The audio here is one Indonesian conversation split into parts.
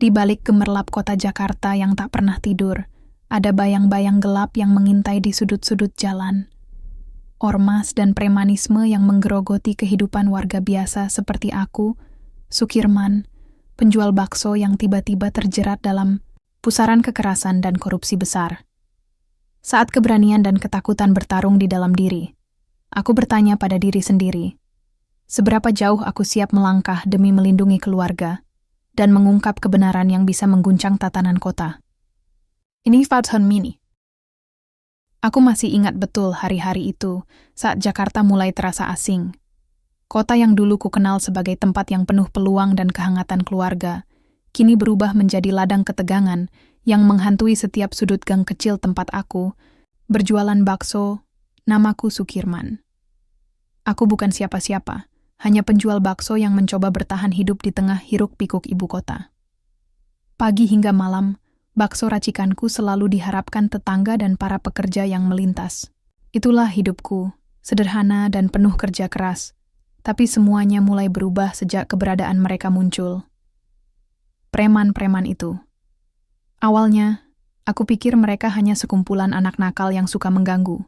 Di balik gemerlap kota Jakarta yang tak pernah tidur, ada bayang-bayang gelap yang mengintai di sudut-sudut jalan. Ormas dan premanisme yang menggerogoti kehidupan warga biasa seperti aku, Sukirman, penjual bakso yang tiba-tiba terjerat dalam pusaran kekerasan dan korupsi besar. Saat keberanian dan ketakutan bertarung di dalam diri, aku bertanya pada diri sendiri, seberapa jauh aku siap melangkah demi melindungi keluarga dan mengungkap kebenaran yang bisa mengguncang tatanan kota. Ini Fathan Mini. Aku masih ingat betul hari-hari itu saat Jakarta mulai terasa asing. Kota yang dulu ku kenal sebagai tempat yang penuh peluang dan kehangatan keluarga, kini berubah menjadi ladang ketegangan yang menghantui setiap sudut gang kecil tempat aku berjualan bakso. Namaku Sukirman. Aku bukan siapa-siapa, hanya penjual bakso yang mencoba bertahan hidup di tengah hiruk-pikuk ibu kota. Pagi hingga malam, bakso racikanku selalu diharapkan tetangga dan para pekerja yang melintas. Itulah hidupku, sederhana dan penuh kerja keras, tapi semuanya mulai berubah sejak keberadaan mereka muncul. Preman-preman itu. Awalnya, aku pikir mereka hanya sekumpulan anak nakal yang suka mengganggu.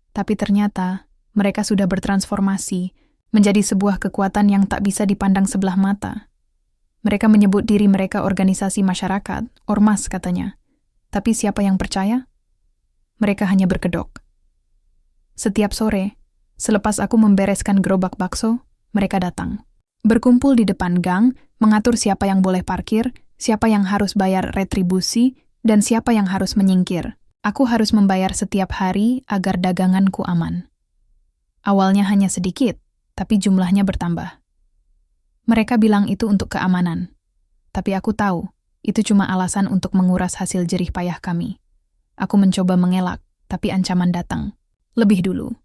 Tapi ternyata, mereka sudah bertransformasi menjadi sebuah kekuatan yang tak bisa dipandang sebelah mata. Mereka menyebut diri mereka organisasi masyarakat, ormas katanya. Tapi siapa yang percaya? Mereka hanya berkedok. Setiap sore, selepas aku membereskan gerobak bakso, mereka datang. Berkumpul di depan gang, mengatur siapa yang boleh parkir, siapa yang harus bayar retribusi, dan siapa yang harus menyingkir. Aku harus membayar setiap hari agar daganganku aman. Awalnya hanya sedikit, tapi jumlahnya bertambah. Mereka bilang itu untuk keamanan. Tapi aku tahu, itu cuma alasan untuk menguras hasil jerih payah kami. Aku mencoba mengelak, tapi ancaman datang. Lebih dulu.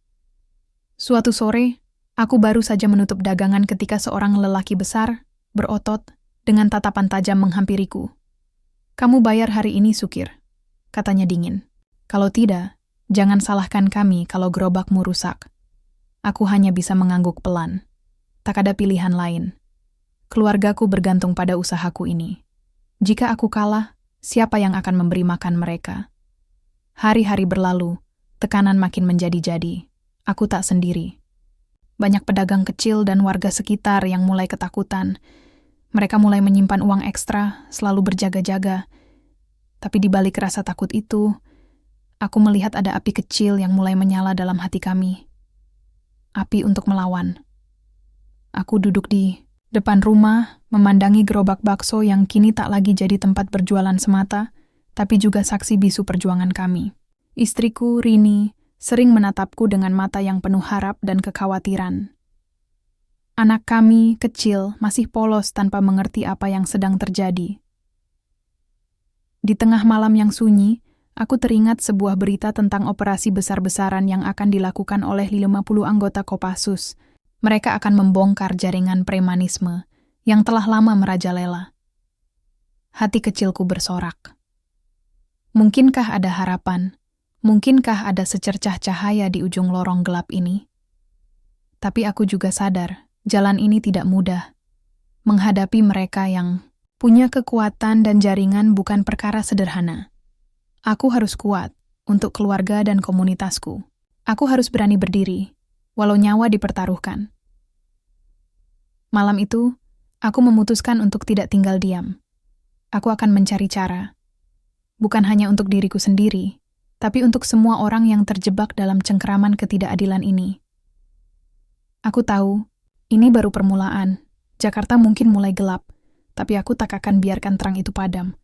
Suatu sore, aku baru saja menutup dagangan ketika seorang lelaki besar, berotot, dengan tatapan tajam menghampiriku. "Kamu bayar hari ini, Sukir," katanya dingin. "Kalau tidak, jangan salahkan kami kalau gerobakmu rusak." Aku hanya bisa mengangguk pelan. Tak ada pilihan lain. Keluargaku bergantung pada usahaku ini. Jika aku kalah, siapa yang akan memberi makan mereka? Hari-hari berlalu, tekanan makin menjadi-jadi. Aku tak sendiri. Banyak pedagang kecil dan warga sekitar yang mulai ketakutan. Mereka mulai menyimpan uang ekstra, selalu berjaga-jaga. Tapi di balik rasa takut itu, aku melihat ada api kecil yang mulai menyala dalam hati kami. Api untuk melawan. Aku duduk di depan rumah, memandangi gerobak bakso yang kini tak lagi jadi tempat berjualan semata, tapi juga saksi bisu perjuangan kami. Istriku, Rini, sering menatapku dengan mata yang penuh harap dan kekhawatiran. Anak kami, kecil, masih polos tanpa mengerti apa yang sedang terjadi. Di tengah malam yang sunyi, aku teringat sebuah berita tentang operasi besar-besaran yang akan dilakukan oleh 50 anggota Kopassus. Mereka akan membongkar jaringan premanisme yang telah lama merajalela. Hati kecilku bersorak. Mungkinkah ada harapan? Mungkinkah ada secercah cahaya di ujung lorong gelap ini? Tapi aku juga sadar, jalan ini tidak mudah. Menghadapi mereka yang punya kekuatan dan jaringan bukan perkara sederhana. Aku harus kuat untuk keluarga dan komunitasku. Aku harus berani berdiri, walau nyawa dipertaruhkan. Malam itu, aku memutuskan untuk tidak tinggal diam. Aku akan mencari cara. Bukan hanya untuk diriku sendiri, tapi untuk semua orang yang terjebak dalam cengkeraman ketidakadilan ini. Aku tahu, ini baru permulaan. Jakarta mungkin mulai gelap, tapi aku tak akan biarkan terang itu padam.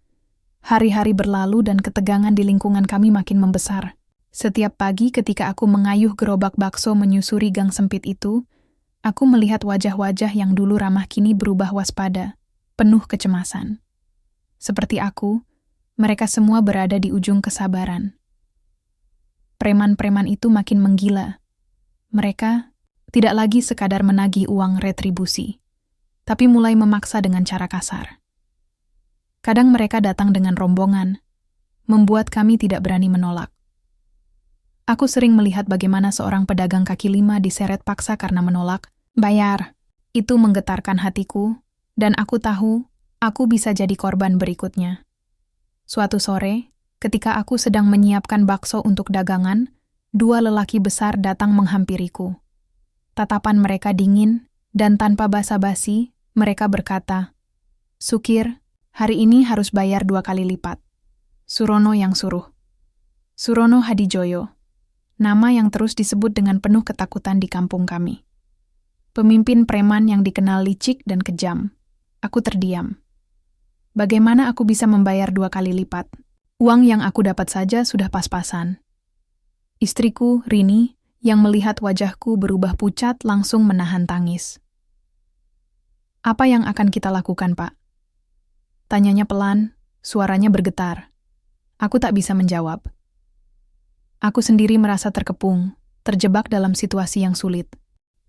Hari-hari berlalu dan ketegangan di lingkungan kami makin membesar. Setiap pagi ketika aku mengayuh gerobak bakso menyusuri gang sempit itu, aku melihat wajah-wajah yang dulu ramah kini berubah waspada, penuh kecemasan. Seperti aku, mereka semua berada di ujung kesabaran. Preman-preman itu makin menggila. Mereka tidak lagi sekadar menagih uang retribusi, tapi mulai memaksa dengan cara kasar. Kadang mereka datang dengan rombongan, membuat kami tidak berani menolak. Aku sering melihat bagaimana seorang pedagang kaki lima diseret paksa karena menolak bayar. Itu menggetarkan hatiku, dan aku tahu Aku bisa jadi korban berikutnya. Suatu sore, ketika aku sedang menyiapkan bakso untuk dagangan, dua lelaki besar datang menghampiriku. Tatapan mereka dingin, dan tanpa basa-basi, mereka berkata, "Sukir, hari ini harus bayar 2 kali lipat." Surono yang suruh. Surono Hadijoyo, nama yang terus disebut dengan penuh ketakutan di kampung kami. Pemimpin preman yang dikenal licik dan kejam. Aku terdiam. Bagaimana aku bisa membayar 2 kali lipat? Uang yang aku dapat saja sudah pas-pasan. Istriku, Rini, yang melihat wajahku berubah pucat langsung menahan tangis. "Apa yang akan kita lakukan, Pak?" Tanyanya pelan, suaranya bergetar. Aku tak bisa menjawab. Aku sendiri merasa terkepung, terjebak dalam situasi yang sulit.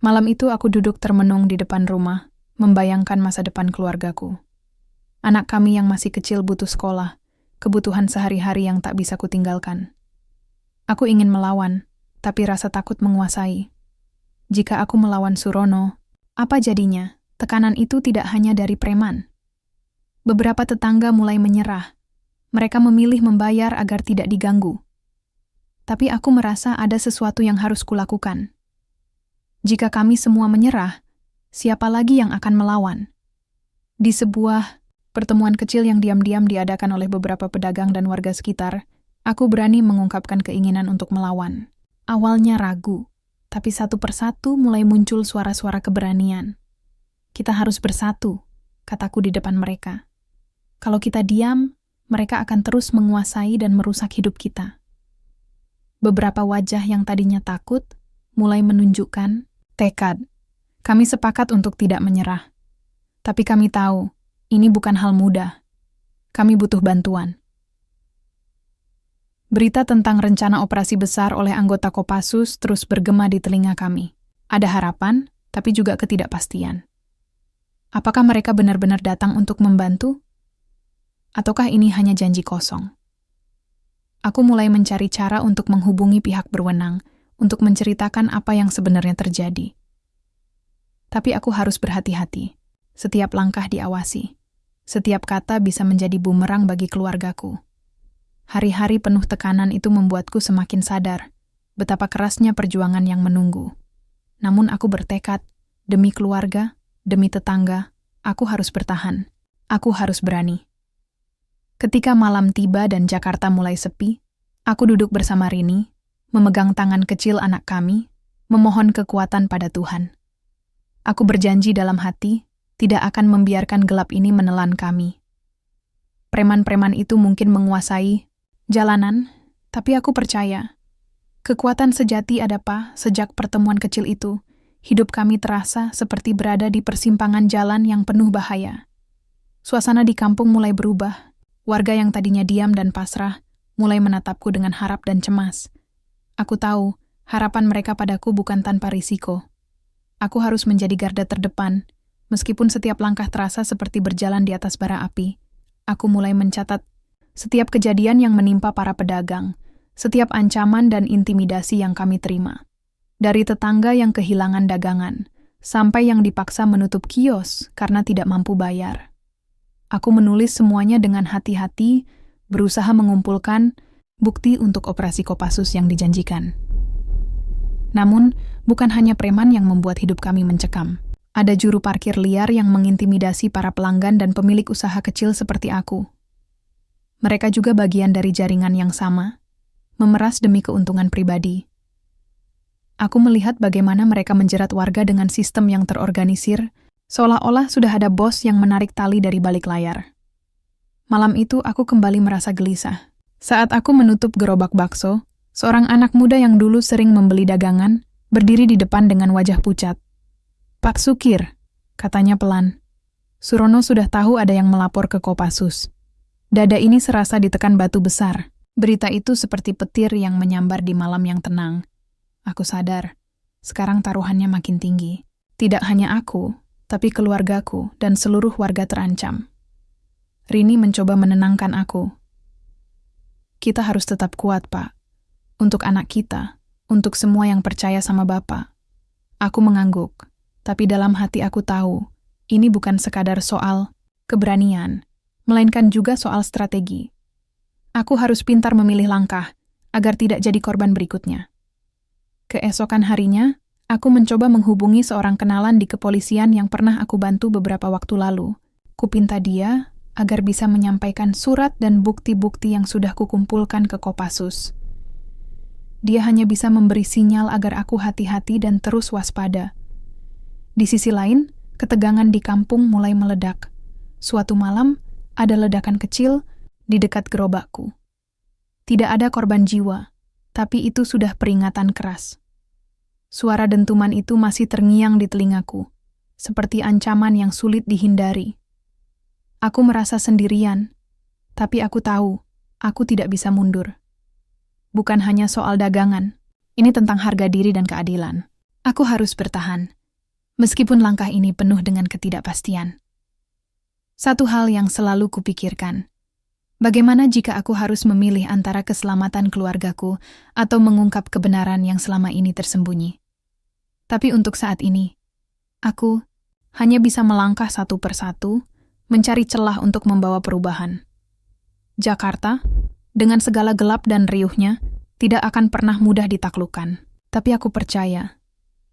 Malam itu aku duduk termenung di depan rumah, membayangkan masa depan keluargaku. Anak kami yang masih kecil butuh sekolah, kebutuhan sehari-hari yang tak bisa kutinggalkan. Aku ingin melawan, tapi rasa takut menguasai. Jika aku melawan Surono, apa jadinya? Tekanan itu tidak hanya dari preman. Beberapa tetangga mulai menyerah. Mereka memilih membayar agar tidak diganggu. Tapi aku merasa ada sesuatu yang harus kulakukan. Jika kami semua menyerah, siapa lagi yang akan melawan? Di sebuah pertemuan kecil yang diam-diam diadakan oleh beberapa pedagang dan warga sekitar, aku berani mengungkapkan keinginan untuk melawan. Awalnya ragu, tapi satu persatu mulai muncul suara-suara keberanian. "Kita harus bersatu," kataku di depan mereka. "Kalau kita diam, mereka akan terus menguasai dan merusak hidup kita." Beberapa wajah yang tadinya takut mulai menunjukkan tekad. Kami sepakat untuk tidak menyerah. Tapi kami tahu, ini bukan hal mudah. Kami butuh bantuan. Berita tentang rencana operasi besar oleh anggota Kopassus terus bergema di telinga kami. Ada harapan, tapi juga ketidakpastian. Apakah mereka benar-benar datang untuk membantu? Ataukah ini hanya janji kosong? Aku mulai mencari cara untuk menghubungi pihak berwenang, untuk menceritakan apa yang sebenarnya terjadi. Tapi aku harus berhati-hati. Setiap langkah diawasi. Setiap kata bisa menjadi bumerang bagi keluargaku. Hari-hari penuh tekanan itu membuatku semakin sadar betapa kerasnya perjuangan yang menunggu. Namun aku bertekad, demi keluarga, demi tetangga, aku harus bertahan. Aku harus berani. Ketika malam tiba dan Jakarta mulai sepi, aku duduk bersama Rini, memegang tangan kecil anak kami, memohon kekuatan pada Tuhan. Aku berjanji dalam hati, tidak akan membiarkan gelap ini menelan kami. Preman-preman itu mungkin menguasai jalanan, tapi aku percaya. Kekuatan sejati ada sejak pertemuan kecil itu, hidup kami terasa seperti berada di persimpangan jalan yang penuh bahaya. Suasana di kampung mulai berubah. Warga yang tadinya diam dan pasrah mulai menatapku dengan harap dan cemas. Aku tahu, harapan mereka padaku bukan tanpa risiko. Aku harus menjadi garda terdepan, meskipun setiap langkah terasa seperti berjalan di atas bara api. Aku mulai mencatat setiap kejadian yang menimpa para pedagang, setiap ancaman dan intimidasi yang kami terima. Dari tetangga yang kehilangan dagangan, sampai yang dipaksa menutup kios karena tidak mampu bayar. Aku menulis semuanya dengan hati-hati, berusaha mengumpulkan bukti untuk operasi Kopassus yang dijanjikan. Namun, bukan hanya preman yang membuat hidup kami mencekam. Ada juru parkir liar yang mengintimidasi para pelanggan dan pemilik usaha kecil seperti aku. Mereka juga bagian dari jaringan yang sama, memeras demi keuntungan pribadi. Aku melihat bagaimana mereka menjerat warga dengan sistem yang terorganisir, seolah-olah sudah ada bos yang menarik tali dari balik layar. Malam itu aku kembali merasa gelisah. Saat aku menutup gerobak bakso, seorang anak muda yang dulu sering membeli dagangan, berdiri di depan dengan wajah pucat. "Pak Sukir," katanya pelan. "Surono sudah tahu ada yang melapor ke Kopassus." Dada ini serasa ditekan batu besar. Berita itu seperti petir yang menyambar di malam yang tenang. Aku sadar, sekarang taruhannya makin tinggi. Tidak hanya aku, tapi keluargaku dan seluruh warga terancam. Rini mencoba menenangkan aku. "Kita harus tetap kuat, Pak. Untuk anak kita, untuk semua yang percaya sama Bapak." Aku mengangguk, tapi dalam hati aku tahu, ini bukan sekadar soal keberanian, melainkan juga soal strategi. Aku harus pintar memilih langkah agar tidak jadi korban berikutnya. Keesokan harinya, aku mencoba menghubungi seorang kenalan di kepolisian yang pernah aku bantu beberapa waktu lalu. Kupinta dia agar bisa menyampaikan surat dan bukti-bukti yang sudah kukumpulkan ke Kopassus. Dia hanya bisa memberi sinyal agar aku hati-hati dan terus waspada. Di sisi lain, ketegangan di kampung mulai meledak. Suatu malam, ada ledakan kecil di dekat gerobakku. Tidak ada korban jiwa, tapi itu sudah peringatan keras. Suara dentuman itu masih terngiang di telingaku, seperti ancaman yang sulit dihindari. Aku merasa sendirian, tapi aku tahu aku tidak bisa mundur. Bukan hanya soal dagangan, ini tentang harga diri dan keadilan. Aku harus bertahan, meskipun langkah ini penuh dengan ketidakpastian. Satu hal yang selalu kupikirkan, bagaimana jika aku harus memilih antara keselamatan keluargaku atau mengungkap kebenaran yang selama ini tersembunyi. Tapi untuk saat ini, aku hanya bisa melangkah satu persatu, mencari celah untuk membawa perubahan. Jakarta, dengan segala gelap dan riuhnya, tidak akan pernah mudah ditaklukkan. Tapi aku percaya,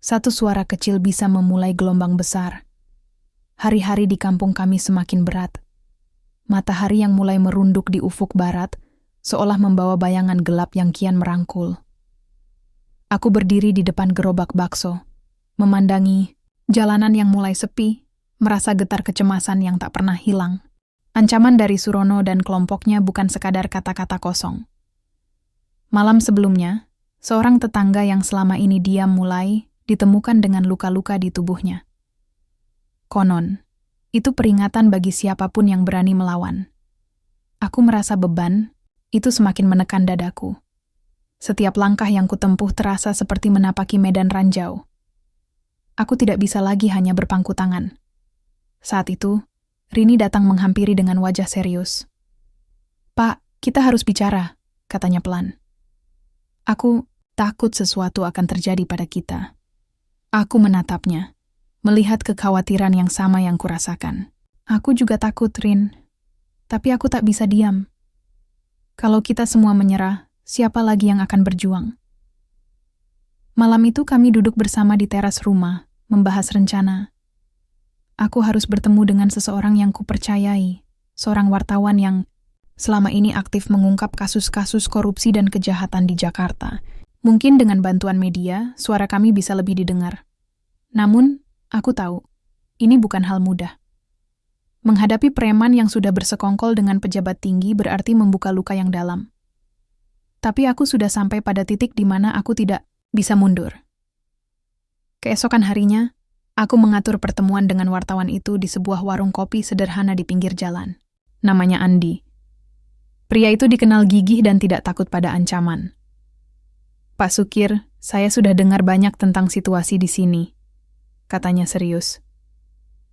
satu suara kecil bisa memulai gelombang besar. Hari-hari di kampung kami semakin berat. Matahari yang mulai merunduk di ufuk barat, seolah membawa bayangan gelap yang kian merangkul. Aku berdiri di depan gerobak bakso, memandangi jalanan yang mulai sepi, merasa getar kecemasan yang tak pernah hilang. Ancaman dari Surono dan kelompoknya bukan sekadar kata-kata kosong. Malam sebelumnya, seorang tetangga yang selama ini diam mulai ditemukan dengan luka-luka di tubuhnya. Konon, itu peringatan bagi siapapun yang berani melawan. Aku merasa beban, itu semakin menekan dadaku. Setiap langkah yang kutempuh terasa seperti menapaki medan ranjau. Aku tidak bisa lagi hanya berpangku tangan. Saat itu, Rini datang menghampiri dengan wajah serius. "Pak, kita harus bicara," katanya pelan. Aku takut sesuatu akan terjadi pada kita. Aku menatapnya, melihat kekhawatiran yang sama yang kurasakan. Aku juga takut, Rin. Tapi aku tak bisa diam. Kalau kita semua menyerah, siapa lagi yang akan berjuang? Malam itu kami duduk bersama di teras rumah, membahas rencana. Aku harus bertemu dengan seseorang yang kupercayai, seorang wartawan yang selama ini aktif mengungkap kasus-kasus korupsi dan kejahatan di Jakarta. Mungkin dengan bantuan media, suara kami bisa lebih didengar. Namun, aku tahu, ini bukan hal mudah. Menghadapi preman yang sudah bersekongkol dengan pejabat tinggi berarti membuka luka yang dalam. Tapi aku sudah sampai pada titik di mana aku tidak bisa mundur. Keesokan harinya, aku mengatur pertemuan dengan wartawan itu di sebuah warung kopi sederhana di pinggir jalan. Namanya Andi. Pria itu dikenal gigih dan tidak takut pada ancaman. "Pak Sukir, saya sudah dengar banyak tentang situasi di sini," katanya serius.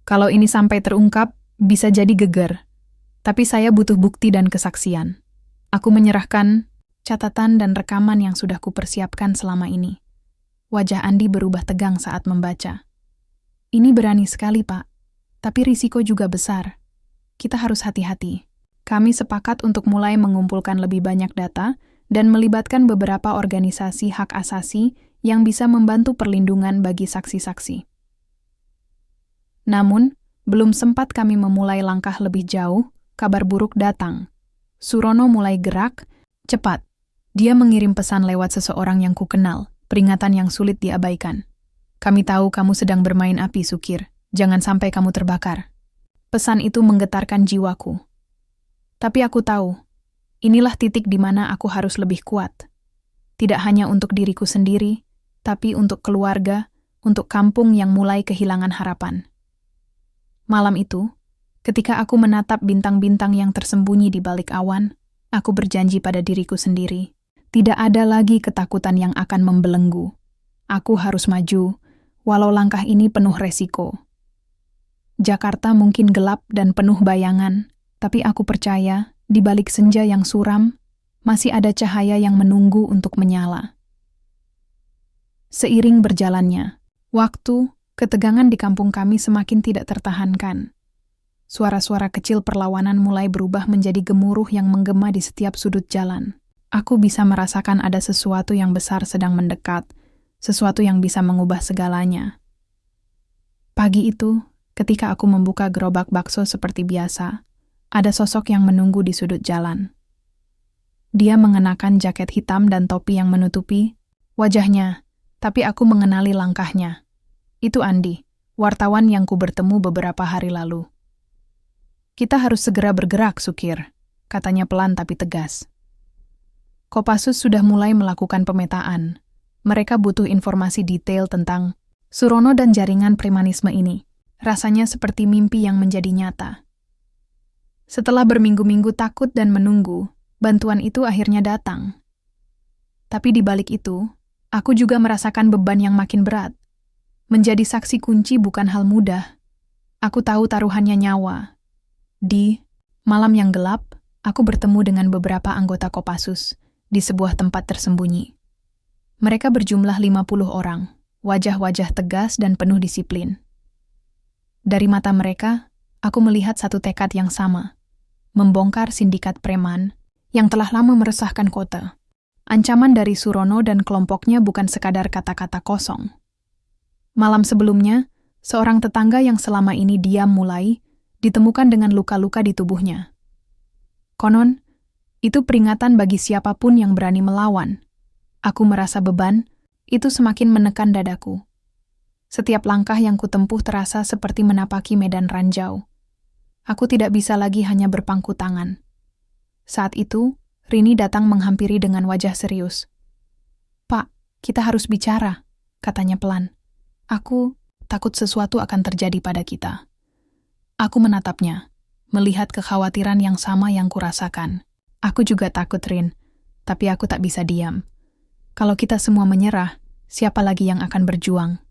"Kalau ini sampai terungkap, bisa jadi geger. Tapi saya butuh bukti dan kesaksian. Aku menyerahkan catatan dan rekaman yang sudah kupersiapkan selama ini." Wajah Andi berubah tegang saat membaca. "Ini berani sekali, Pak. Tapi risiko juga besar. Kita harus hati-hati. Kami sepakat untuk mulai mengumpulkan lebih banyak data dan melibatkan beberapa organisasi hak asasi yang bisa membantu perlindungan bagi saksi-saksi." Namun, belum sempat kami memulai langkah lebih jauh, kabar buruk datang. Surono mulai gerak, cepat. Dia mengirim pesan lewat seseorang yang kukenal, peringatan yang sulit diabaikan. "Kami tahu kamu sedang bermain api, Sukir. Jangan sampai kamu terbakar." Pesan itu menggetarkan jiwaku. Tapi aku tahu, inilah titik di mana aku harus lebih kuat. Tidak hanya untuk diriku sendiri, tapi untuk keluarga, untuk kampung yang mulai kehilangan harapan. Malam itu, ketika aku menatap bintang-bintang yang tersembunyi di balik awan, aku berjanji pada diriku sendiri, tidak ada lagi ketakutan yang akan membelenggu. Aku harus maju, walau langkah ini penuh resiko. Jakarta mungkin gelap dan penuh bayangan, tapi aku percaya di balik senja yang suram, masih ada cahaya yang menunggu untuk menyala. Seiring berjalannya waktu, ketegangan di kampung kami semakin tidak tertahankan. Suara-suara kecil perlawanan mulai berubah menjadi gemuruh yang menggema di setiap sudut jalan. Aku bisa merasakan ada sesuatu yang besar sedang mendekat, sesuatu yang bisa mengubah segalanya. Pagi itu, ketika aku membuka gerobak bakso seperti biasa, ada sosok yang menunggu di sudut jalan. Dia mengenakan jaket hitam dan topi yang menutupi wajahnya, tapi aku mengenali langkahnya. Itu Andi, wartawan yang ku bertemu beberapa hari lalu. Kita harus segera bergerak, Sukir, katanya pelan tapi tegas. Kopassus sudah mulai melakukan pemetaan. Mereka butuh informasi detail tentang Surono dan jaringan premanisme ini. Rasanya seperti mimpi yang menjadi nyata. Setelah berminggu-minggu takut dan menunggu, bantuan itu akhirnya datang. Tapi di balik itu, aku juga merasakan beban yang makin berat. Menjadi saksi kunci bukan hal mudah. Aku tahu taruhannya nyawa. Di malam yang gelap, aku bertemu dengan beberapa anggota Kopassus di sebuah tempat tersembunyi. Mereka berjumlah 50 orang, wajah-wajah tegas dan penuh disiplin. Dari mata mereka, aku melihat satu tekad yang sama, membongkar sindikat preman yang telah lama meresahkan kota. Ancaman dari Surono dan kelompoknya bukan sekadar kata-kata kosong. Malam sebelumnya, seorang tetangga yang selama ini diam mulai ditemukan dengan luka-luka di tubuhnya. Konon, itu peringatan bagi siapapun yang berani melawan. Aku merasa beban, itu semakin menekan dadaku. Setiap langkah yang kutempuh terasa seperti menapaki medan ranjau. Aku tidak bisa lagi hanya berpangku tangan. Saat itu, Rini datang menghampiri dengan wajah serius. "Pak, kita harus bicara," katanya pelan. "Aku takut sesuatu akan terjadi pada kita." Aku menatapnya, melihat kekhawatiran yang sama yang kurasakan. Aku juga takut, Rin, tapi aku tak bisa diam. Kalau kita semua menyerah, siapa lagi yang akan berjuang?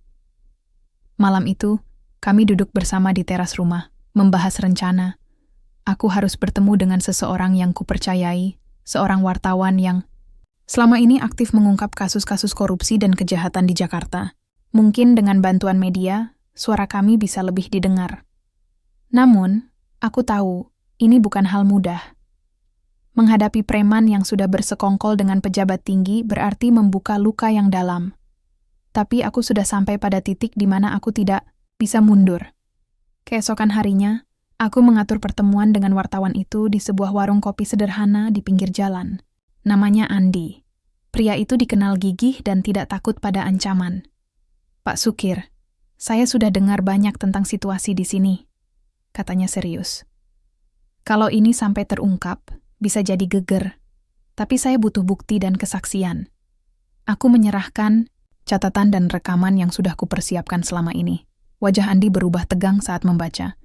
Malam itu, kami duduk bersama di teras rumah, membahas rencana. Aku harus bertemu dengan seseorang yang kupercayai, seorang wartawan yang selama ini aktif mengungkap kasus-kasus korupsi dan kejahatan di Jakarta. Mungkin dengan bantuan media, suara kami bisa lebih didengar. Namun, aku tahu ini bukan hal mudah. Menghadapi preman yang sudah bersekongkol dengan pejabat tinggi berarti membuka luka yang dalam. Tapi aku sudah sampai pada titik di mana aku tidak bisa mundur. Keesokan harinya, aku mengatur pertemuan dengan wartawan itu di sebuah warung kopi sederhana di pinggir jalan. Namanya Andi. Pria itu dikenal gigih dan tidak takut pada ancaman. "Pak Sukir, saya sudah dengar banyak tentang situasi di sini," katanya serius. "Kalau ini sampai terungkap, bisa jadi geger. Tapi saya butuh bukti dan kesaksian." Aku menyerahkan catatan dan rekaman yang sudah kupersiapkan selama ini. Wajah Andi berubah tegang saat membaca.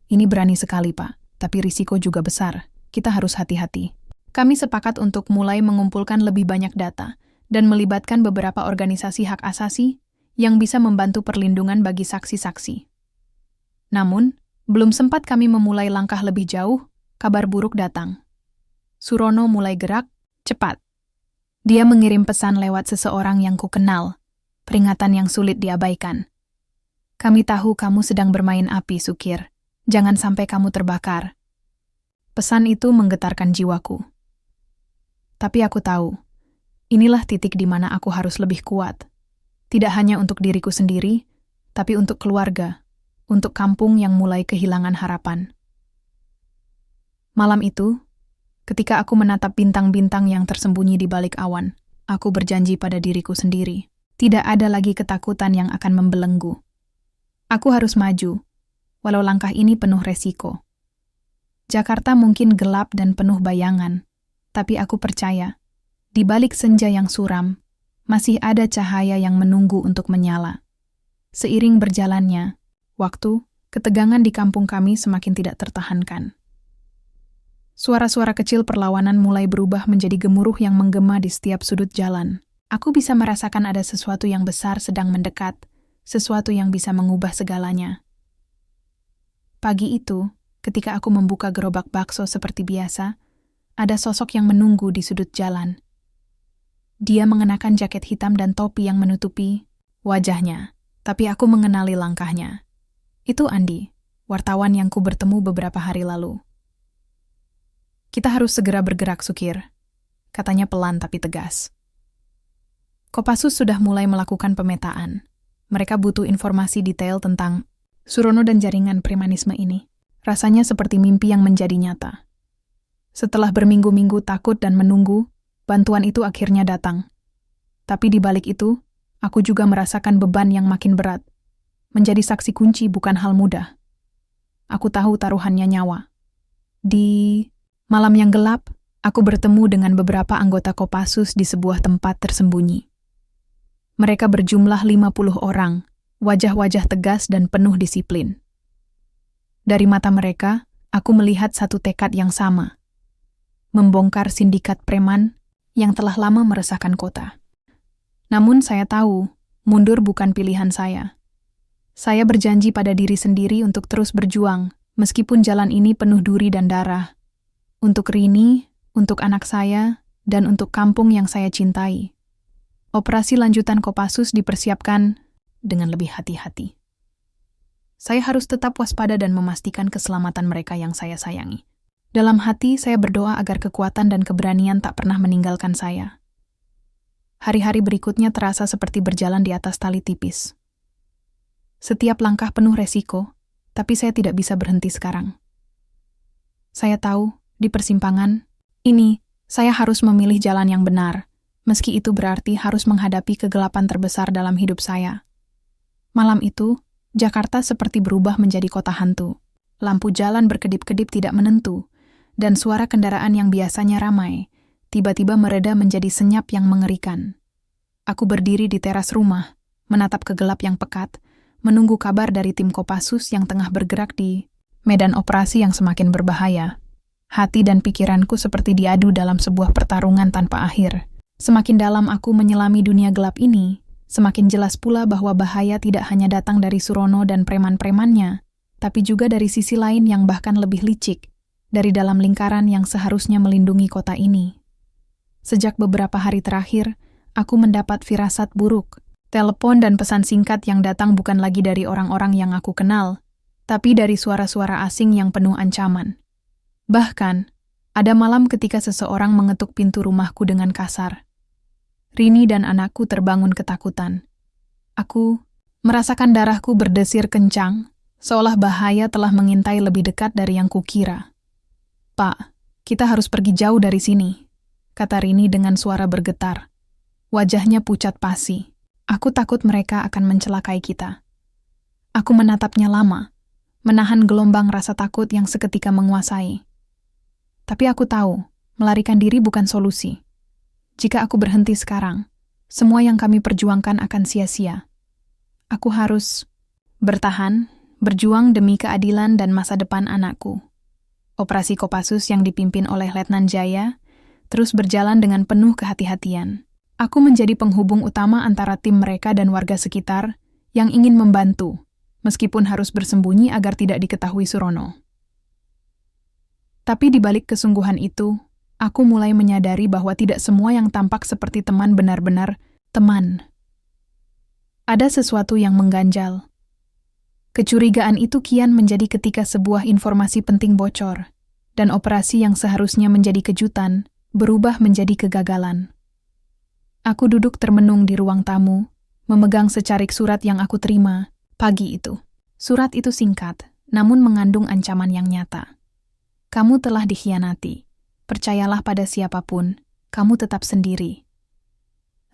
"Ini berani sekali, Pak, tapi risiko juga besar. Kita harus hati-hati." Kami sepakat untuk mulai mengumpulkan lebih banyak data dan melibatkan beberapa organisasi hak asasi yang bisa membantu perlindungan bagi saksi-saksi. Namun, belum sempat kami memulai langkah lebih jauh, kabar buruk datang. Surono mulai gerak, cepat. Dia mengirim pesan lewat seseorang yang kukenal, peringatan yang sulit diabaikan. "Kami tahu kamu sedang bermain api, Sukir. Jangan sampai kamu terbakar." Pesan itu menggetarkan jiwaku. Tapi aku tahu, inilah titik di mana aku harus lebih kuat. Tidak hanya untuk diriku sendiri, tapi untuk keluarga, untuk kampung yang mulai kehilangan harapan. Malam itu, ketika aku menatap bintang-bintang yang tersembunyi di balik awan, aku berjanji pada diriku sendiri. Tidak ada lagi ketakutan yang akan membelenggu. Aku harus maju, walau langkah ini penuh resiko. Jakarta mungkin gelap dan penuh bayangan, tapi aku percaya, di balik senja yang suram, masih ada cahaya yang menunggu untuk menyala. Seiring berjalannya waktu, ketegangan di kampung kami semakin tidak tertahankan. Suara-suara kecil perlawanan mulai berubah menjadi gemuruh yang menggema di setiap sudut jalan. Aku bisa merasakan ada sesuatu yang besar sedang mendekat, sesuatu yang bisa mengubah segalanya. Pagi itu, ketika aku membuka gerobak bakso seperti biasa, ada sosok yang menunggu di sudut jalan. Dia mengenakan jaket hitam dan topi yang menutupi wajahnya, tapi aku mengenali langkahnya. Itu Andi, wartawan yang ku bertemu beberapa hari lalu. Kita harus segera bergerak, Sukir, katanya pelan tapi tegas. Kopassus sudah mulai melakukan pemetaan. Mereka butuh informasi detail tentang Surono dan jaringan premanisme ini. Rasanya seperti mimpi yang menjadi nyata. Setelah berminggu-minggu takut dan menunggu, bantuan itu akhirnya datang. Tapi di balik itu, aku juga merasakan beban yang makin berat. Menjadi saksi kunci bukan hal mudah. Aku tahu taruhannya nyawa. Di malam yang gelap, aku bertemu dengan beberapa anggota Kopassus di sebuah tempat tersembunyi. Mereka berjumlah 50 orang, wajah-wajah tegas dan penuh disiplin. Dari mata mereka, aku melihat satu tekad yang sama. Membongkar sindikat preman yang telah lama meresahkan kota. Namun saya tahu, mundur bukan pilihan saya. Saya berjanji pada diri sendiri untuk terus berjuang, meskipun jalan ini penuh duri dan darah. Untuk Rini, untuk anak saya, dan untuk kampung yang saya cintai. Operasi lanjutan Kopassus dipersiapkan dengan lebih hati-hati. Saya harus tetap waspada dan memastikan keselamatan mereka yang saya sayangi. Dalam hati, saya berdoa agar kekuatan dan keberanian tak pernah meninggalkan saya. Hari-hari berikutnya terasa seperti berjalan di atas tali tipis. Setiap langkah penuh resiko, tapi saya tidak bisa berhenti sekarang. Saya tahu, di persimpangan ini, saya harus memilih jalan yang benar, meski itu berarti harus menghadapi kegelapan terbesar dalam hidup saya. Malam itu, Jakarta seperti berubah menjadi kota hantu. Lampu jalan berkedip-kedip tidak menentu, dan suara kendaraan yang biasanya ramai, tiba-tiba mereda menjadi senyap yang mengerikan. Aku berdiri di teras rumah, menatap ke gelap yang pekat, menunggu kabar dari tim Kopassus yang tengah bergerak di medan operasi yang semakin berbahaya. Hati dan pikiranku seperti diadu dalam sebuah pertarungan tanpa akhir. Semakin dalam aku menyelami dunia gelap ini, semakin jelas pula bahwa bahaya tidak hanya datang dari Surono dan preman-premannya, tapi juga dari sisi lain yang bahkan lebih licik, dari dalam lingkaran yang seharusnya melindungi kota ini. Sejak beberapa hari terakhir, aku mendapat firasat buruk. Telepon dan pesan singkat yang datang bukan lagi dari orang-orang yang aku kenal, tapi dari suara-suara asing yang penuh ancaman. Bahkan, ada malam ketika seseorang mengetuk pintu rumahku dengan kasar. Rini dan anakku terbangun ketakutan. Aku merasakan darahku berdesir kencang, seolah bahaya telah mengintai lebih dekat dari yang kukira. "Pak, kita harus pergi jauh dari sini," kata Rini dengan suara bergetar. Wajahnya pucat pasi. Aku takut mereka akan mencelakai kita. Aku menatapnya lama, menahan gelombang rasa takut yang seketika menguasai. Tapi aku tahu, melarikan diri bukan solusi. Jika aku berhenti sekarang, semua yang kami perjuangkan akan sia-sia. Aku harus bertahan, berjuang demi keadilan dan masa depan anakku. Operasi Kopassus yang dipimpin oleh Letnan Jaya terus berjalan dengan penuh kehati-hatian. Aku menjadi penghubung utama antara tim mereka dan warga sekitar yang ingin membantu, meskipun harus bersembunyi agar tidak diketahui Surono. Tapi di balik kesungguhan itu, aku mulai menyadari bahwa tidak semua yang tampak seperti teman benar-benar teman. Ada sesuatu yang mengganjal. Kecurigaan itu kian menjadi ketika sebuah informasi penting bocor, dan operasi yang seharusnya menjadi kejutan berubah menjadi kegagalan. Aku duduk termenung di ruang tamu, memegang secarik surat yang aku terima pagi itu. Surat itu singkat, namun mengandung ancaman yang nyata. Kamu telah dikhianati. Percayalah pada siapapun, kamu tetap sendiri.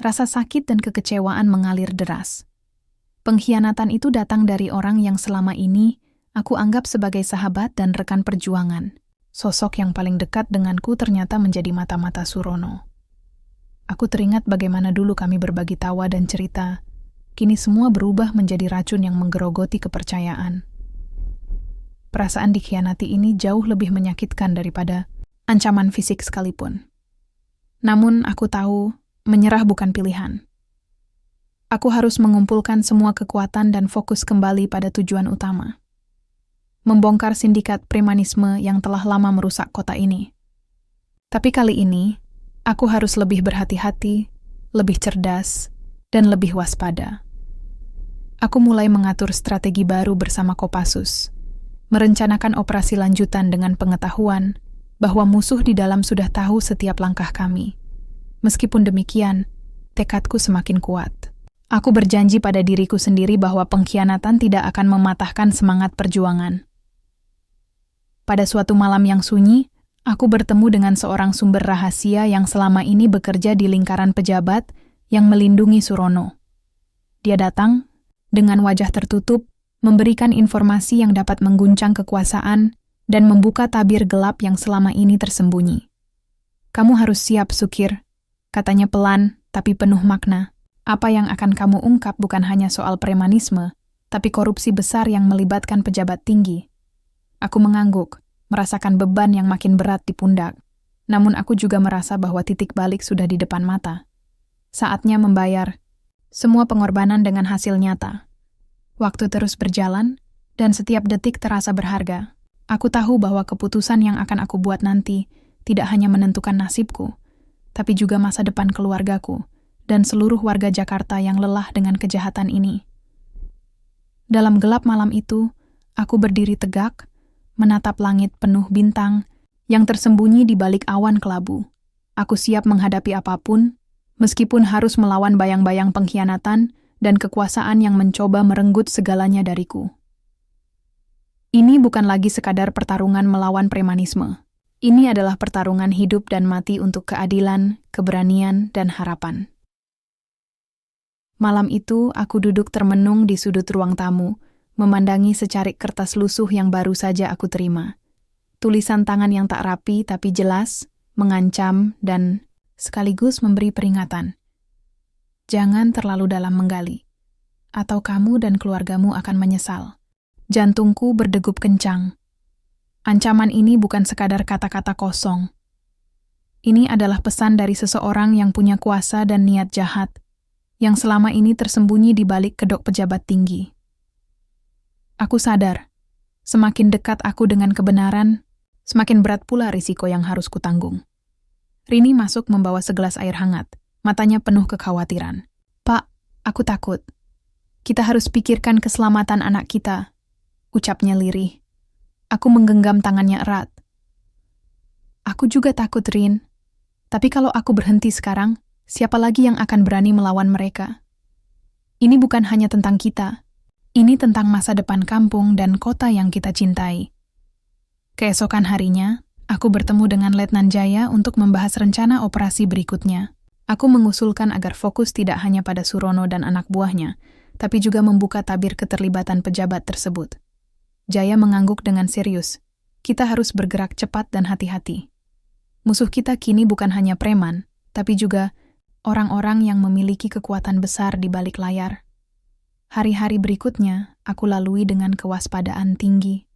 Rasa sakit dan kekecewaan mengalir deras. Pengkhianatan itu datang dari orang yang selama ini aku anggap sebagai sahabat dan rekan perjuangan. Sosok yang paling dekat denganku ternyata menjadi mata-mata Surono. Aku teringat bagaimana dulu kami berbagi tawa dan cerita. Kini semua berubah menjadi racun yang menggerogoti kepercayaan. Perasaan dikhianati ini jauh lebih menyakitkan daripada ancaman fisik sekalipun. Namun aku tahu, menyerah bukan pilihan. Aku harus mengumpulkan semua kekuatan dan fokus kembali pada tujuan utama. Membongkar sindikat premanisme yang telah lama merusak kota ini. Tapi kali ini, aku harus lebih berhati-hati, lebih cerdas, dan lebih waspada. Aku mulai mengatur strategi baru bersama Kopassus. merencanakan operasi lanjutan dengan pengetahuan bahwa musuh di dalam sudah tahu setiap langkah kami. Meskipun demikian, tekadku semakin kuat. Aku berjanji pada diriku sendiri bahwa pengkhianatan tidak akan mematahkan semangat perjuangan. Pada suatu malam yang sunyi, aku bertemu dengan seorang sumber rahasia yang selama ini bekerja di lingkaran pejabat yang melindungi Surono. Dia datang dengan wajah tertutup, memberikan informasi yang dapat mengguncang kekuasaan dan membuka tabir gelap yang selama ini tersembunyi. "Kamu harus siap, Sukir," katanya pelan tapi penuh makna. "Apa yang akan kamu ungkap bukan hanya soal premanisme, tapi korupsi besar yang melibatkan pejabat tinggi." Aku mengangguk, merasakan beban yang makin berat di pundak. Namun aku juga merasa bahwa titik balik sudah di depan mata. Saatnya membayar semua pengorbanan dengan hasil nyata. Waktu terus berjalan, dan setiap detik terasa berharga. Aku tahu bahwa keputusan yang akan aku buat nanti tidak hanya menentukan nasibku, tapi juga masa depan keluargaku dan seluruh warga Jakarta yang lelah dengan kejahatan ini. Dalam gelap malam itu, aku berdiri tegak, menatap langit penuh bintang yang tersembunyi di balik awan kelabu. Aku siap menghadapi apapun, meskipun harus melawan bayang-bayang pengkhianatan dan kekuasaan yang mencoba merenggut segalanya dariku. Ini bukan lagi sekadar pertarungan melawan premanisme. Ini adalah pertarungan hidup dan mati untuk keadilan, keberanian, dan harapan. Malam itu, aku duduk termenung di sudut ruang tamu, memandangi secarik kertas lusuh yang baru saja aku terima. Tulisan tangan yang tak rapi tapi jelas, mengancam, dan sekaligus memberi peringatan. Jangan terlalu dalam menggali, atau kamu dan keluargamu akan menyesal. Jantungku berdegup kencang. Ancaman ini bukan sekadar kata-kata kosong. Ini adalah pesan dari seseorang yang punya kuasa dan niat jahat, yang selama ini tersembunyi di balik kedok pejabat tinggi. Aku sadar, semakin dekat aku dengan kebenaran, semakin berat pula risiko yang harus kutanggung. Rini masuk membawa segelas air hangat, matanya penuh kekhawatiran. "Pak, aku takut. Kita harus pikirkan keselamatan anak kita," ucapnya lirih. Aku menggenggam tangannya erat. "Aku juga takut, Rin. Tapi kalau aku berhenti sekarang, siapa lagi yang akan berani melawan mereka? Ini bukan hanya tentang kita. Ini tentang masa depan kampung dan kota yang kita cintai." Keesokan harinya, aku bertemu dengan Letnan Jaya untuk membahas rencana operasi berikutnya. Aku mengusulkan agar fokus tidak hanya pada Surono dan anak buahnya, tapi juga membuka tabir keterlibatan pejabat tersebut. Jaya mengangguk dengan serius. "Kita harus bergerak cepat dan hati-hati. Musuh kita kini bukan hanya preman, tapi juga orang-orang yang memiliki kekuatan besar di balik layar." Hari-hari berikutnya, aku lalui dengan kewaspadaan tinggi.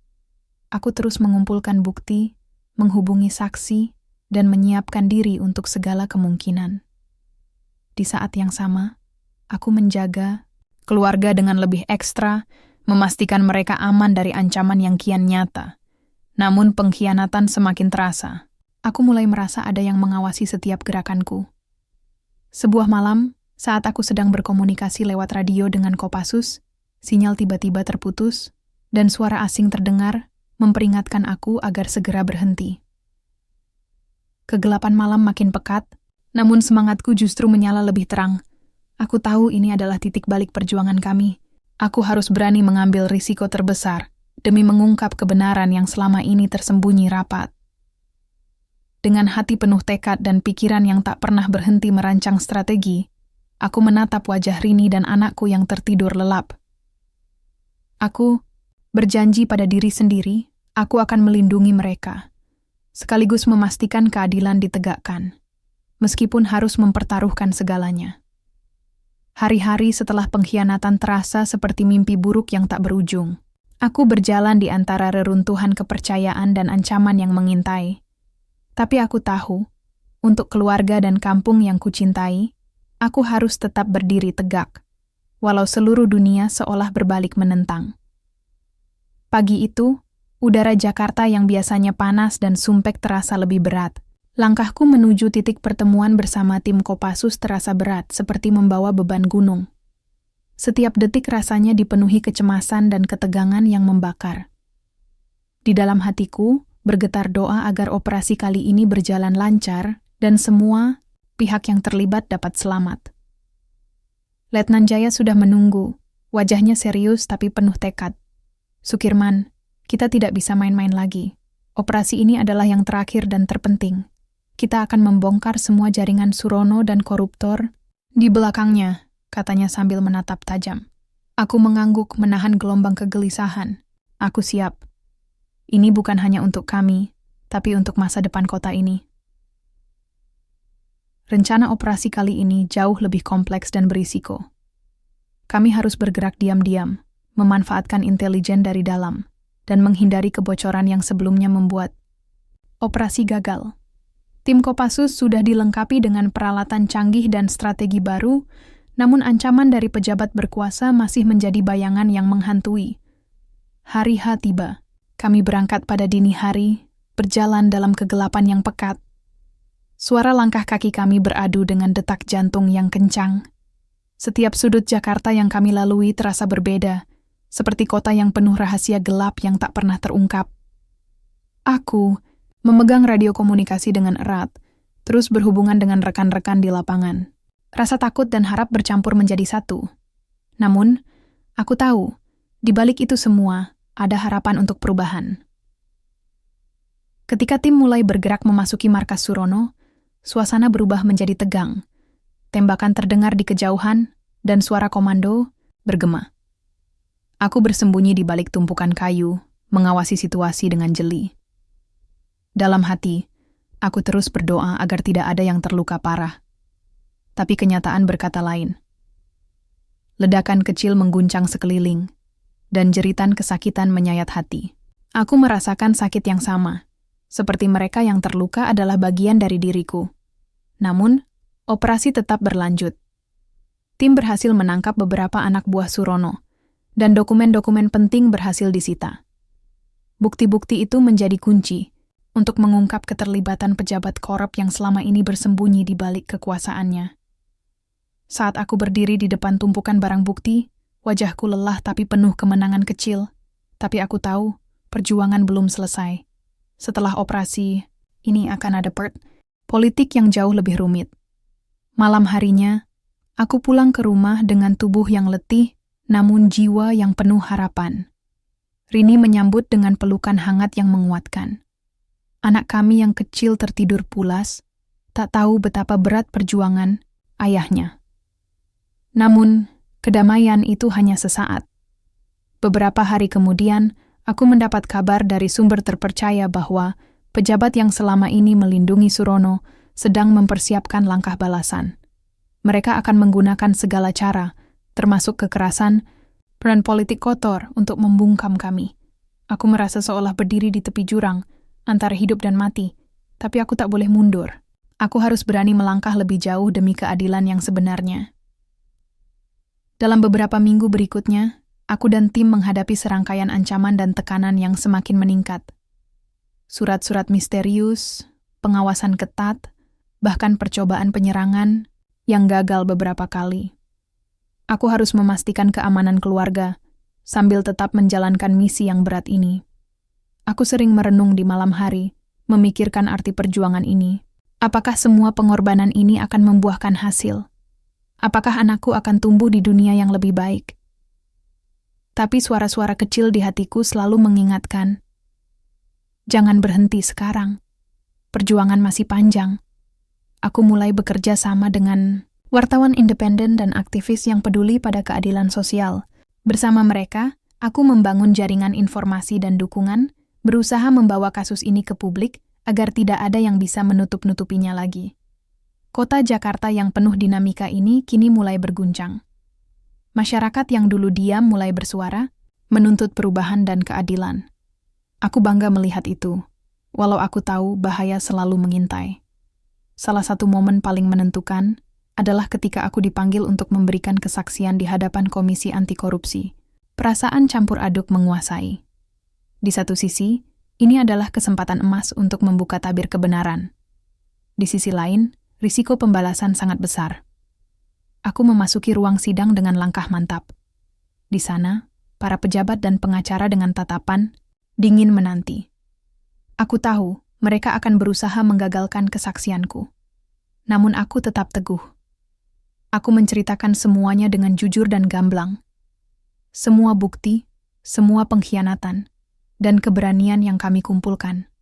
Aku terus mengumpulkan bukti, menghubungi saksi, dan menyiapkan diri untuk segala kemungkinan. Di saat yang sama, aku menjaga keluarga dengan lebih ekstra, memastikan mereka aman dari ancaman yang kian nyata. Namun pengkhianatan semakin terasa. Aku mulai merasa ada yang mengawasi setiap gerakanku. Sebuah malam, saat aku sedang berkomunikasi lewat radio dengan Kopassus, sinyal tiba-tiba terputus, dan suara asing terdengar, memperingatkan aku agar segera berhenti. Kegelapan malam makin pekat, namun semangatku justru menyala lebih terang. Aku tahu ini adalah titik balik perjuangan kami. Aku harus berani mengambil risiko terbesar, demi mengungkap kebenaran yang selama ini tersembunyi rapat. Dengan hati penuh tekad dan pikiran yang tak pernah berhenti merancang strategi, aku menatap wajah Rini dan anakku yang tertidur lelap. Aku berjanji pada diri sendiri, aku akan melindungi mereka, sekaligus memastikan keadilan ditegakkan, meskipun harus mempertaruhkan segalanya. Hari-hari setelah pengkhianatan terasa seperti mimpi buruk yang tak berujung. Aku berjalan di antara reruntuhan kepercayaan dan ancaman yang mengintai. Tapi aku tahu, untuk keluarga dan kampung yang kucintai, aku harus tetap berdiri tegak, walau seluruh dunia seolah berbalik menentang. Pagi itu, udara Jakarta yang biasanya panas dan sumpek terasa lebih berat. Langkahku menuju titik pertemuan bersama tim Kopassus terasa berat, seperti membawa beban gunung. Setiap detik rasanya dipenuhi kecemasan dan ketegangan yang membakar. Di dalam hatiku, bergetar doa agar operasi kali ini berjalan lancar dan semua pihak yang terlibat dapat selamat. Letnan Jaya sudah menunggu, wajahnya serius tapi penuh tekad. Sukirman, kita tidak bisa main-main lagi. Operasi ini adalah yang terakhir dan terpenting. Kita akan membongkar semua jaringan Surono dan koruptor di belakangnya, katanya sambil menatap tajam. Aku mengangguk menahan gelombang kegelisahan. Aku siap. Ini bukan hanya untuk kami, tapi untuk masa depan kota ini. Rencana operasi kali ini jauh lebih kompleks dan berisiko. Kami harus bergerak diam-diam, memanfaatkan intelijen dari dalam, dan menghindari kebocoran yang sebelumnya membuat operasi gagal. Tim Kopassus sudah dilengkapi dengan peralatan canggih dan strategi baru, namun ancaman dari pejabat berkuasa masih menjadi bayangan yang menghantui. Hari H tiba. Kami berangkat pada dini hari, berjalan dalam kegelapan yang pekat. Suara langkah kaki kami beradu dengan detak jantung yang kencang. Setiap sudut Jakarta yang kami lalui terasa berbeda, seperti kota yang penuh rahasia gelap yang tak pernah terungkap. Aku memegang radio komunikasi dengan erat, terus berhubungan dengan rekan-rekan di lapangan. Rasa takut dan harap bercampur menjadi satu. Namun, aku tahu, di balik itu semua, ada harapan untuk perubahan. Ketika tim mulai bergerak memasuki markas Surono, suasana berubah menjadi tegang. Tembakan terdengar di kejauhan, dan suara komando bergema. Aku bersembunyi di balik tumpukan kayu, mengawasi situasi dengan jeli. Dalam hati, aku terus berdoa agar tidak ada yang terluka parah. Tapi kenyataan berkata lain. Ledakan kecil mengguncang sekeliling, dan jeritan kesakitan menyayat hati. Aku merasakan sakit yang sama, seperti mereka yang terluka adalah bagian dari diriku. Namun, operasi tetap berlanjut. Tim berhasil menangkap beberapa anak buah Surono, dan dokumen-dokumen penting berhasil disita. Bukti-bukti itu menjadi kunci untuk mengungkap keterlibatan pejabat korup yang selama ini bersembunyi di balik kekuasaannya. Saat aku berdiri di depan tumpukan barang bukti, wajahku lelah tapi penuh kemenangan kecil. Tapi aku tahu, perjuangan belum selesai. Setelah operasi, ini akan ada politik yang jauh lebih rumit. Malam harinya, aku pulang ke rumah dengan tubuh yang letih, namun jiwa yang penuh harapan. Rini menyambut dengan pelukan hangat yang menguatkan. Anak kami yang kecil tertidur pulas, tak tahu betapa berat perjuangan ayahnya. Namun, kedamaian itu hanya sesaat. Beberapa hari kemudian, aku mendapat kabar dari sumber terpercaya bahwa pejabat yang selama ini melindungi Surono sedang mempersiapkan langkah balasan. Mereka akan menggunakan segala cara, termasuk kekerasan, peran politik kotor untuk membungkam kami. Aku merasa seolah berdiri di tepi jurang, antara hidup dan mati, tapi aku tak boleh mundur. Aku harus berani melangkah lebih jauh demi keadilan yang sebenarnya. Dalam beberapa minggu berikutnya, aku dan tim menghadapi serangkaian ancaman dan tekanan yang semakin meningkat. Surat-surat misterius, pengawasan ketat, bahkan percobaan penyerangan yang gagal beberapa kali. Aku harus memastikan keamanan keluarga, sambil tetap menjalankan misi yang berat ini. Aku sering merenung di malam hari, memikirkan arti perjuangan ini. Apakah semua pengorbanan ini akan membuahkan hasil? Apakah anakku akan tumbuh di dunia yang lebih baik? Tapi suara-suara kecil di hatiku selalu mengingatkan, jangan berhenti sekarang. Perjuangan masih panjang. Aku mulai bekerja sama dengan wartawan independen dan aktivis yang peduli pada keadilan sosial. Bersama mereka, aku membangun jaringan informasi dan dukungan, berusaha membawa kasus ini ke publik agar tidak ada yang bisa menutup-nutupinya lagi. Kota Jakarta yang penuh dinamika ini kini mulai berguncang. Masyarakat yang dulu diam mulai bersuara, menuntut perubahan dan keadilan. Aku bangga melihat itu, walau aku tahu bahaya selalu mengintai. Salah satu momen paling menentukan adalah ketika aku dipanggil untuk memberikan kesaksian di hadapan Komisi Anti Korupsi. Perasaan campur aduk menguasai. Di satu sisi, ini adalah kesempatan emas untuk membuka tabir kebenaran. Di sisi lain, risiko pembalasan sangat besar. Aku memasuki ruang sidang dengan langkah mantap. Di sana, para pejabat dan pengacara dengan tatapan dingin menanti. Aku tahu mereka akan berusaha menggagalkan kesaksianku. Namun aku tetap teguh. Aku menceritakan semuanya dengan jujur dan gamblang. Semua bukti, semua pengkhianatan, dan keberanian yang kami kumpulkan.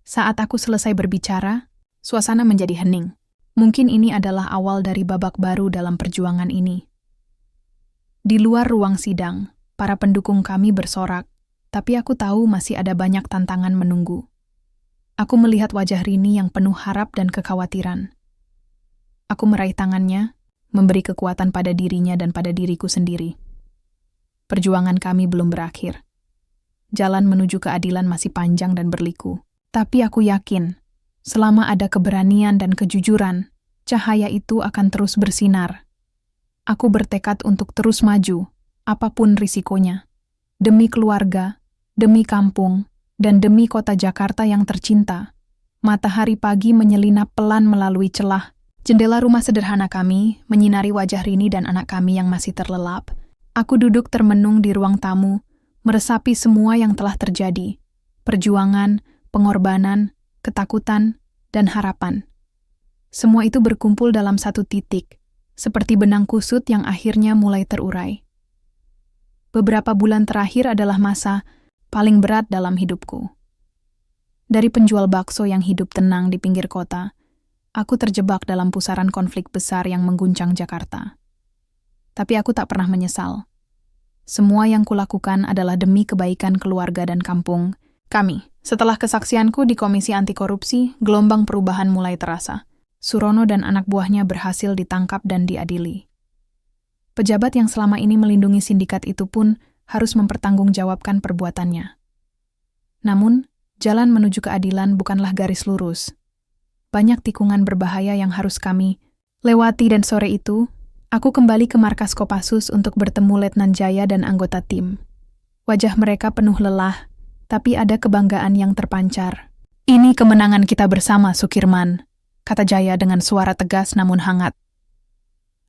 Saat aku selesai berbicara, suasana menjadi hening. Mungkin ini adalah awal dari babak baru dalam perjuangan ini. Di luar ruang sidang, para pendukung kami bersorak, tapi aku tahu masih ada banyak tantangan menunggu. Aku melihat wajah Rini yang penuh harap dan kekhawatiran. Aku meraih tangannya, memberi kekuatan pada dirinya dan pada diriku sendiri. Perjuangan kami belum berakhir. Jalan menuju keadilan masih panjang dan berliku. Tapi aku yakin, selama ada keberanian dan kejujuran, cahaya itu akan terus bersinar. Aku bertekad untuk terus maju, apapun risikonya. Demi keluarga, demi kampung, dan demi kota Jakarta yang tercinta. Matahari pagi menyelinap pelan melalui celah. Jendela rumah sederhana kami menyinari wajah Rini dan anak kami yang masih terlelap. Aku duduk termenung di ruang tamu, meresapi semua yang telah terjadi. Perjuangan, pengorbanan, ketakutan, dan harapan. Semua itu berkumpul dalam satu titik, seperti benang kusut yang akhirnya mulai terurai. Beberapa bulan terakhir adalah masa paling berat dalam hidupku. Dari penjual bakso yang hidup tenang di pinggir kota, aku terjebak dalam pusaran konflik besar yang mengguncang Jakarta. Tapi aku tak pernah menyesal. Semua yang kulakukan adalah demi kebaikan keluarga dan kampung kami. Setelah kesaksianku di Komisi Anti Korupsi, gelombang perubahan mulai terasa. Surono dan anak buahnya berhasil ditangkap dan diadili. Pejabat yang selama ini melindungi sindikat itu pun harus mempertanggungjawabkan perbuatannya. Namun, jalan menuju keadilan bukanlah garis lurus. Banyak tikungan berbahaya yang harus kami lewati dan sore itu, aku kembali ke markas Kopassus untuk bertemu Letnan Jaya dan anggota tim. Wajah mereka penuh lelah, tapi ada kebanggaan yang terpancar. Ini kemenangan kita bersama, Sukirman, kata Jaya dengan suara tegas namun hangat.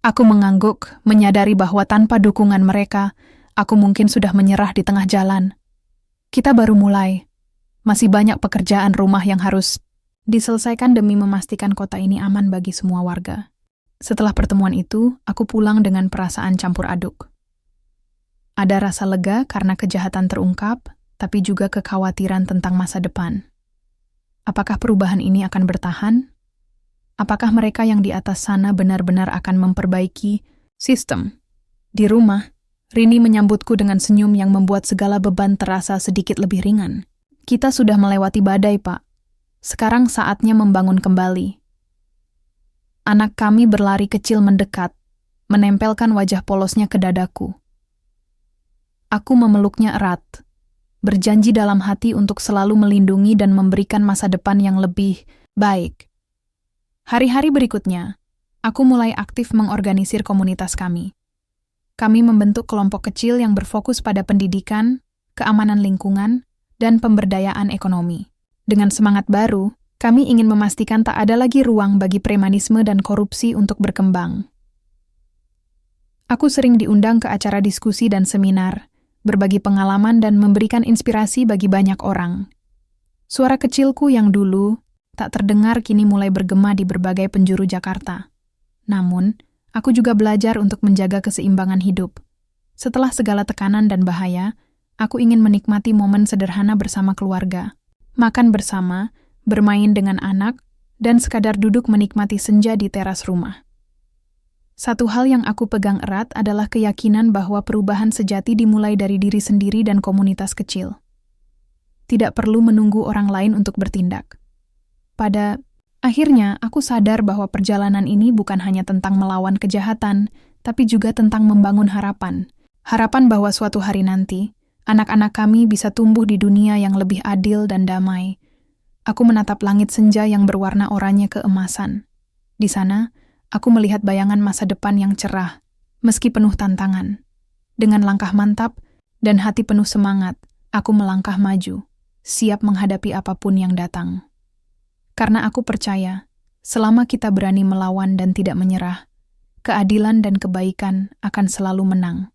Aku mengangguk, menyadari bahwa tanpa dukungan mereka, aku mungkin sudah menyerah di tengah jalan. Kita baru mulai. Masih banyak pekerjaan rumah yang harus diselesaikan demi memastikan kota ini aman bagi semua warga. Setelah pertemuan itu, aku pulang dengan perasaan campur aduk. Ada rasa lega karena kejahatan terungkap, tapi juga kekhawatiran tentang masa depan. Apakah perubahan ini akan bertahan? Apakah mereka yang di atas sana benar-benar akan memperbaiki sistem? Di rumah, Rini menyambutku dengan senyum yang membuat segala beban terasa sedikit lebih ringan. Kita sudah melewati badai, Pak. Sekarang saatnya membangun kembali. Anak kami berlari kecil mendekat, menempelkan wajah polosnya ke dadaku. Aku memeluknya erat, berjanji dalam hati untuk selalu melindungi dan memberikan masa depan yang lebih baik. Hari-hari berikutnya, aku mulai aktif mengorganisir komunitas kami. Kami membentuk kelompok kecil yang berfokus pada pendidikan, keamanan lingkungan, dan pemberdayaan ekonomi. Dengan semangat baru, kami ingin memastikan tak ada lagi ruang bagi premanisme dan korupsi untuk berkembang. Aku sering diundang ke acara diskusi dan seminar, berbagi pengalaman dan memberikan inspirasi bagi banyak orang. Suara kecilku yang dulu tak terdengar kini mulai bergema di berbagai penjuru Jakarta. Namun, aku juga belajar untuk menjaga keseimbangan hidup. Setelah segala tekanan dan bahaya, aku ingin menikmati momen sederhana bersama keluarga. Makan bersama, bermain dengan anak, dan sekadar duduk menikmati senja di teras rumah. Satu hal yang aku pegang erat adalah keyakinan bahwa perubahan sejati dimulai dari diri sendiri dan komunitas kecil. Tidak perlu menunggu orang lain untuk bertindak. Pada akhirnya, aku sadar bahwa perjalanan ini bukan hanya tentang melawan kejahatan, tapi juga tentang membangun harapan. Harapan bahwa suatu hari nanti, anak-anak kami bisa tumbuh di dunia yang lebih adil dan damai. Aku menatap langit senja yang berwarna oranye keemasan. Di sana, aku melihat bayangan masa depan yang cerah, meski penuh tantangan. Dengan langkah mantap dan hati penuh semangat, aku melangkah maju, siap menghadapi apapun yang datang. Karena aku percaya, selama kita berani melawan dan tidak menyerah, keadilan dan kebaikan akan selalu menang.